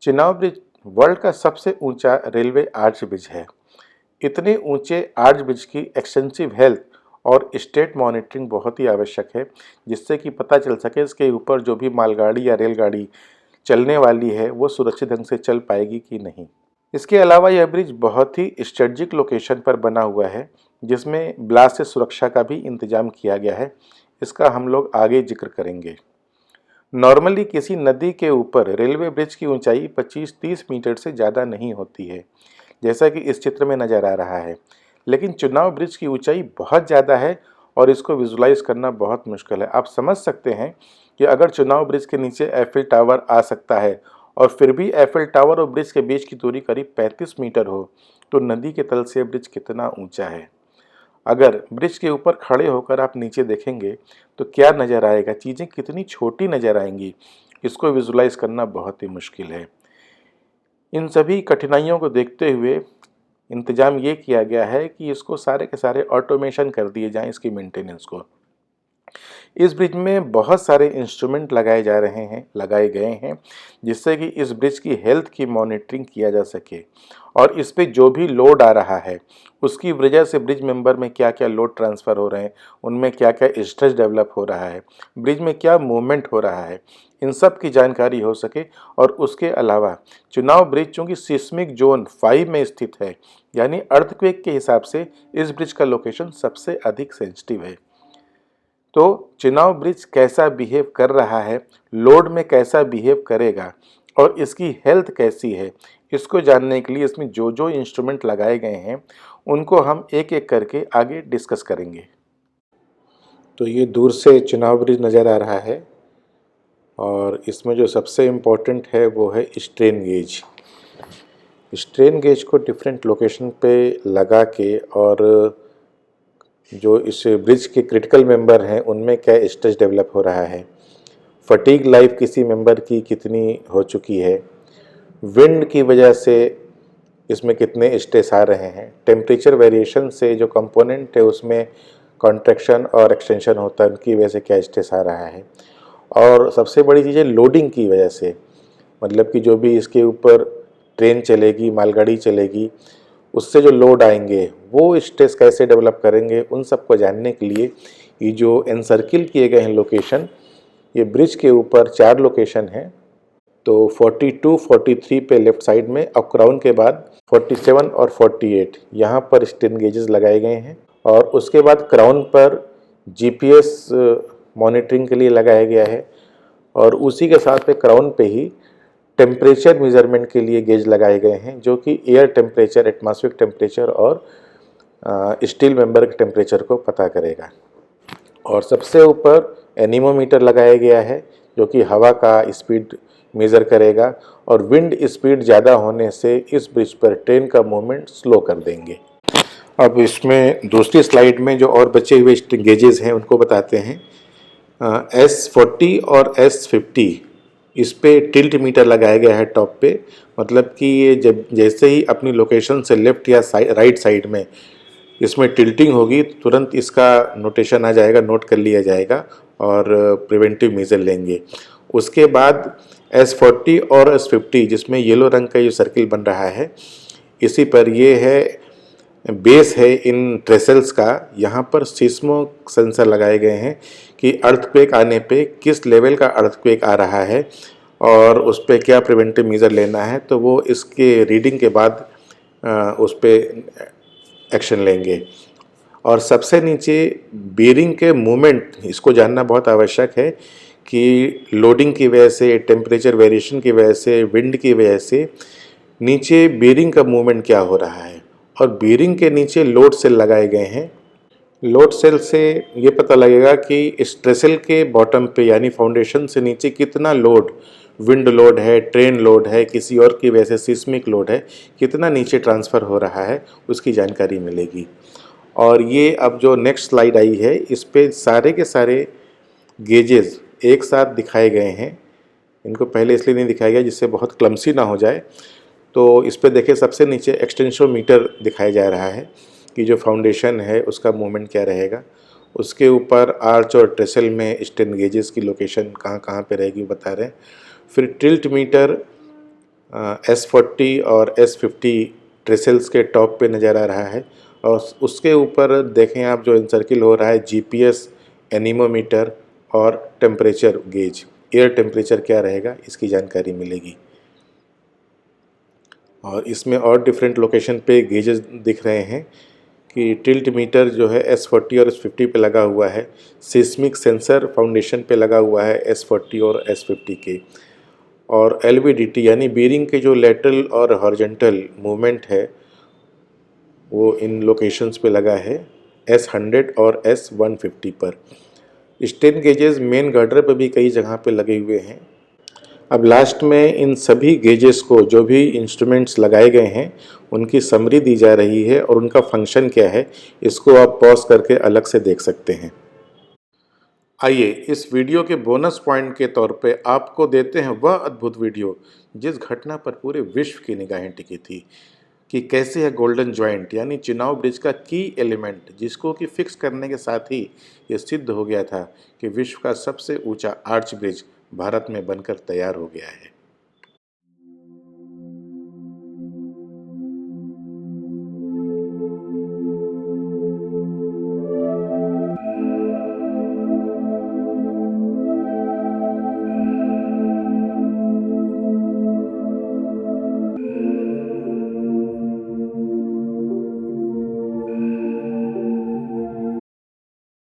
Chenab bridge world का सबसे ऊंचा रेलवे आर्च ब्रिज है। इतने ऊंचे आर्च ब्रिज की एक्सटेंसिव हेल्थ और स्टेट मॉनिटरिंग बहुत ही आवश्यक है, जिससे कि पता चल सके इसके ऊपर जो भी मालगाड़ी या रेलगाड़ी चलने वाली है वो सुरक्षित ढंग से चल पाएगी कि नहीं। इसके अलावा यह ब्रिज बहुत ही स्ट्रेटेजिक लोकेशन पर बना हुआ है, जिसमें ब्लास्ट से सुरक्षा का भी इंतजाम किया गया है। इसका हम लोग आगे जिक्र करेंगे। नॉर्मली किसी नदी के ऊपर रेलवे ब्रिज की ऊंचाई 25-30 मीटर से ज़्यादा नहीं होती है, जैसा कि इस चित्र में नज़र आ रहा है। लेकिन चुनाव ब्रिज की ऊंचाई बहुत ज़्यादा है और इसको विजुलाइज करना बहुत मुश्किल है। आप समझ सकते हैं कि अगर चुनाव ब्रिज के नीचे एफिल टावर आ सकता है और फिर भी एफिल टावर और ब्रिज के बीच की दूरी करीब 35 मीटर हो, तो नदी के तल से ब्रिज कितना ऊंचा है। अगर ब्रिज के ऊपर खड़े होकर आप नीचे देखेंगे तो क्या नज़र आएगा, चीज़ें कितनी छोटी नज़र आएंगी, इसको विजुलाइज करना बहुत ही मुश्किल है। इन सभी कठिनाइयों को देखते हुए इंतज़ाम ये किया गया है कि इसको सारे के सारे ऑटोमेशन कर दिए जाएं, इसकी मेंटेनेंस को। इस ब्रिज में बहुत सारे इंस्ट्रूमेंट लगाए गए हैं, जिससे कि इस ब्रिज की हेल्थ की मॉनिटरिंग किया जा सके और इस पे जो भी लोड आ रहा है उसकी वजह से ब्रिज मेंबर में क्या क्या लोड ट्रांसफ़र हो रहे हैं, उनमें क्या क्या स्ट्रेस डेवलप हो रहा है, ब्रिज में क्या मूवमेंट हो रहा है, इन सब की जानकारी हो सके। और उसके अलावा चुनाव ब्रिज चूँकि सिस्मिक जोन 5 में स्थित है, यानी अर्थक्वेक के हिसाब से इस ब्रिज का लोकेशन सबसे अधिक सेंसिटिव है। तो चुनाव ब्रिज कैसा बिहेव कर रहा है, लोड में कैसा बिहेव करेगा और इसकी हेल्थ कैसी है, इसको जानने के लिए इसमें जो जो इंस्ट्रूमेंट लगाए गए हैं उनको हम एक एक करके आगे डिस्कस करेंगे। तो ये दूर से चुनाव ब्रिज नज़र आ रहा है और इसमें जो सबसे इम्पोर्टेंट है वो है स्ट्रेन गेज। स्ट्रेन गेज को डिफरेंट लोकेशन पे लगा के और जो इस ब्रिज के क्रिटिकल मेंबर हैं उनमें क्या स्ट्रेस डेवलप हो रहा है, फटीग लाइफ किसी मेंबर की कितनी हो चुकी है, विंड की वजह से इसमें कितने स्ट्रेस आ रहे हैं, टेम्परेचर वेरिएशन से जो कंपोनेंट है उसमें कॉन्ट्रैक्शन और एक्सटेंशन होता है उनकी वजह से क्या स्ट्रेस आ रहा है, और सबसे बड़ी चीज़ है लोडिंग की वजह से, मतलब कि जो भी इसके ऊपर ट्रेन चलेगी, मालगाड़ी चलेगी, उससे जो लोड आएंगे वो स्ट्रेस कैसे डेवलप करेंगे, उन सबको जानने के लिए ये जो एनसर्किल किए गए हैं लोकेशन, ये ब्रिज के ऊपर 4 लोकेशन हैं। तो 42, 43 पे लेफ्ट साइड में और क्राउन के बाद 47 और 48 यहाँ पर स्ट्रेन गेजेस लगाए गए हैं और उसके बाद क्राउन पर जीपीएस मॉनिटरिंग के लिए लगाया गया है और उसी के साथ में क्राउन पे ही टेम्परेचर मेजरमेंट के लिए गेज लगाए गए हैं, जो कि एयर टेम्परेचर, एटमॉस्फेरिक टेम्परेचर और स्टील मेंबर के टेम्परेचर को पता करेगा। और सबसे ऊपर एनीमोमीटर लगाया गया है जो कि हवा का स्पीड मेज़र करेगा और विंड स्पीड ज़्यादा होने से इस ब्रिज पर ट्रेन का मूवमेंट स्लो कर देंगे। अब इसमें दूसरी स्लाइड में जो और बचे हुए गेजेस हैं उनको बताते हैं। S40 और S50 इस पे टिल्ट मीटर लगाया गया है टॉप पे, मतलब कि ये जब जैसे ही अपनी लोकेशन से लेफ्ट या राइट साइड में इसमें टिल्टिंग होगी तुरंत इसका नोटेशन आ जाएगा, नोट कर लिया जाएगा और प्रिवेंटिव मेजर लेंगे। उसके बाद S40 और S50 जिसमें येलो रंग का ये सर्किल बन रहा है, इसी पर ये है बेस है इन ट्रेसल्स का। यहाँ पर सिस्मो सेंसर लगाए गए हैं कि अर्थक्वेक आने पे किस लेवल का अर्थक्वेक आ रहा है और उस पर क्या प्रिवेंटिव मेजर लेना है, तो वो इसके रीडिंग के बाद उस पर एक्शन लेंगे। और सबसे नीचे बेरिंग के मूवमेंट, इसको जानना बहुत आवश्यक है कि लोडिंग की वजह से, टेम्परेचर वेरिएशन की वजह से, विंड की वजह से नीचे बेरिंग का मूवमेंट क्या हो रहा है। और बेरिंग के नीचे लोड सेल लगाए गए हैं। लोड सेल से ये पता लगेगा कि स्ट्रेसल के बॉटम पे यानी फाउंडेशन से नीचे कितना लोड, विंड लोड है, ट्रेन लोड है, किसी और की वजह से सिस्मिक लोड है, कितना नीचे ट्रांसफ़र हो रहा है, उसकी जानकारी मिलेगी। और ये अब जो नेक्स्ट स्लाइड आई है इस पे सारे के सारे गेजेस एक साथ दिखाए गए हैं। इनको पहले इसलिए नहीं दिखाया गया जिससे बहुत क्लमसी ना हो जाए। तो इस पे देखिए सबसे नीचे एक्सटेंशोमीटर दिखाया जा रहा है कि जो फाउंडेशन है उसका मूवमेंट क्या रहेगा। उसके ऊपर आर्च और ट्रेसल में स्ट्रेन गेजेस की लोकेशन कहाँ कहाँ पे रहेगी बता रहे हैं। फिर टिल्ट मीटर S40 और S50 ट्रेसल्स के टॉप पे नज़र आ रहा है और उसके ऊपर देखें आप जो इंसर्किल हो रहा है GPS, एनीमोमीटर और टेम्परेचर गेज, एयर टेम्परेचर क्या रहेगा इसकी जानकारी मिलेगी। और इसमें और डिफरेंट लोकेशन पे गेजेस दिख रहे हैं कि टिल्ट मीटर जो है S40 और S50 पे लगा हुआ है, सिस्मिक सेंसर फाउंडेशन पे लगा हुआ है S40 और S50 के, और LVDT यानी बीरिंग के जो लेटरल और हॉरिजॉन्टल मूवमेंट है वो इन लोकेशंस पे लगा है S100 और S150 पर। स्टेन गेजेस मेन गर्डर पर भी कई जगह पे लगे हुए हैं। अब लास्ट में इन सभी गेजेस को जो भी इंस्ट्रूमेंट्स लगाए गए हैं उनकी समरी दी जा रही है और उनका फंक्शन क्या है इसको आप पॉज करके अलग से देख सकते हैं। आइए इस वीडियो के बोनस पॉइंट के तौर पे आपको देते हैं वह अद्भुत वीडियो जिस घटना पर पूरे विश्व की निगाहें टिकी थी कि कैसे है गोल्डन जॉइंट यानी चिनाब ब्रिज का की एलिमेंट जिसको कि फिक्स करने के साथ ही ये सिद्ध हो गया था कि विश्व का सबसे ऊंचा आर्च ब्रिज भारत में बनकर तैयार हो गया है।